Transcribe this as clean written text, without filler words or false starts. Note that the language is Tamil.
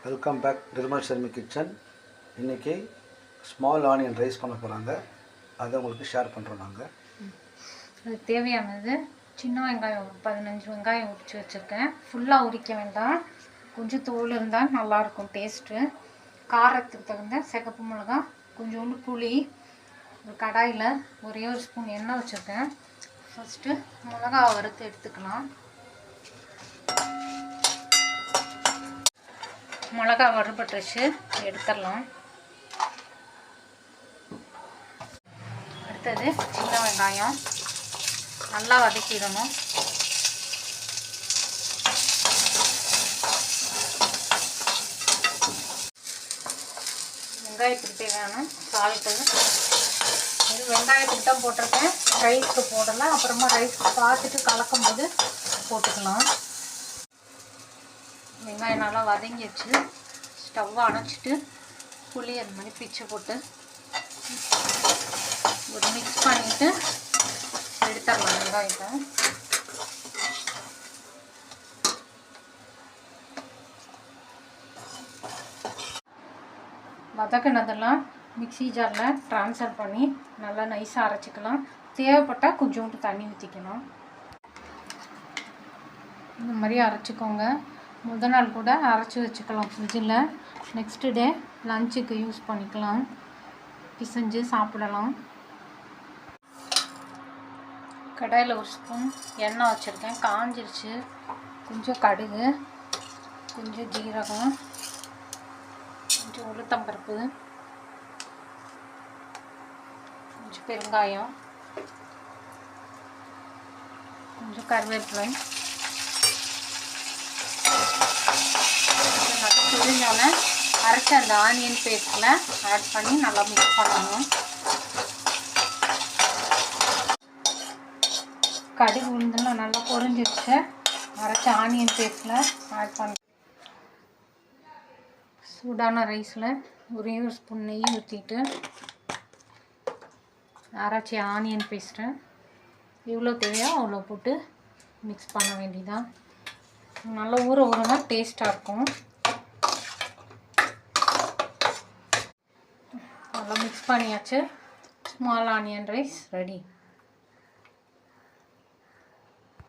Welcome back Nirmal Sharmi kitchen. இன்றைக்கி ஸ்மால் ஆனியன் ரைஸ் பண்ண போகிறாங்க. அதை உங்களுக்கு ஷேர் பண்ணுறோம். நாங்கள் அதுக்கு தேவையானது சின்ன வெங்காயம் ஒரு 15 வெங்காயம் உரித்து வச்சுருக்கேன். ஃபுல்லாக உரிக்க வேண்டாம், கொஞ்சம் தோல் இருந்தால் நல்லாயிருக்கும் டேஸ்ட்டு. காரத்துக்கு தகுந்த சிகப்பு மிளகா, கொஞ்சோண்டு புளி, ஒரு கடாயில் ஒரே ஒரு ஸ்பூன் எண்ணெய் வச்சுருக்கேன். ஃபஸ்ட்டு மிளகா வறுத்து எடுத்துக்கலாம். மிளகா வறுபட்டுருச்சு, எடுத்துடலாம். அடுத்தது சின்ன வெங்காயம் நல்லா வதக்கிடணும். வெங்காயத்துக்கு தேவையான சால்ட்டு வெங்காயத்துக்கு தான் போட்டிருக்கேன், ரைஸ்க்கு போடலாம். அப்புறமா ரைஸ் பார்த்துட்டு கலக்கும் போது போட்டுக்கலாம். வெங்காயம் நல்லா வதங்கிடுச்சு. ஸ்டவ்வை அணைச்சிட்டு புளி அது மாதிரி பிச்சு போட்டு ஒரு மிக்ஸ் பண்ணிவிட்டு எடுத்துடலாம் வெங்காயத்தை. வதக்கினதெல்லாம் மிக்ஸி ஜாரில் ட்ரான்ஸ்ஃபர் பண்ணி நல்லா நைஸாக அரைச்சிக்கலாம். தேவைப்பட்டால் கொஞ்சோண்டு தண்ணி ஊற்றிக்கலாம். இந்த மாதிரி அரைச்சிக்கோங்க. முதல் நாள் கூட அரைச்சி வச்சுக்கலாம் ஃப்ரிட்ஜில். நெக்ஸ்ட்டு டே லஞ்சுக்கு யூஸ் பண்ணிக்கலாம், பிசைஞ்சு சாப்பிடலாம். கடாயில் ஒரு ஸ்பூன் எண்ணெய் வச்சுருக்கேன், காஞ்சிருச்சு. கொஞ்சம் கடுகு, கொஞ்சம் ஜீரகம், கொஞ்சம் உளுத்தம்பருப்பு, கொஞ்சம் பெருங்காயம், கொஞ்சம் கருவேப்பிலை. நல்லா புரிஞ்சோன்னே அரைச்சி அந்த ஆனியன் பேஸ்ட்டில் ஆட் பண்ணி நல்லா மிக்ஸ் பண்ணணும். கடுகு உளுந்தெல்லாம் நல்லா பொரிஞ்சிருச்சு. அரைச்ச ஆனியன் பேஸ்ட்டில் ஆட் பண்ணி சூடான ரைஸில் ஒரே ஒரு ஸ்பூன் நெய் ஊற்றிட்டு அரைச்சி ஆனியன் பேஸ்ட்டை எவ்வளோ தேவையோ அவ்வளோ போட்டு மிக்ஸ் பண்ண வேண்டியதான். நல்லா ஊறுனா டேஸ்ட்டாக இருக்கும். நல்லா மிக்ஸ் பண்ணியாச்சு. Small onion rice ready.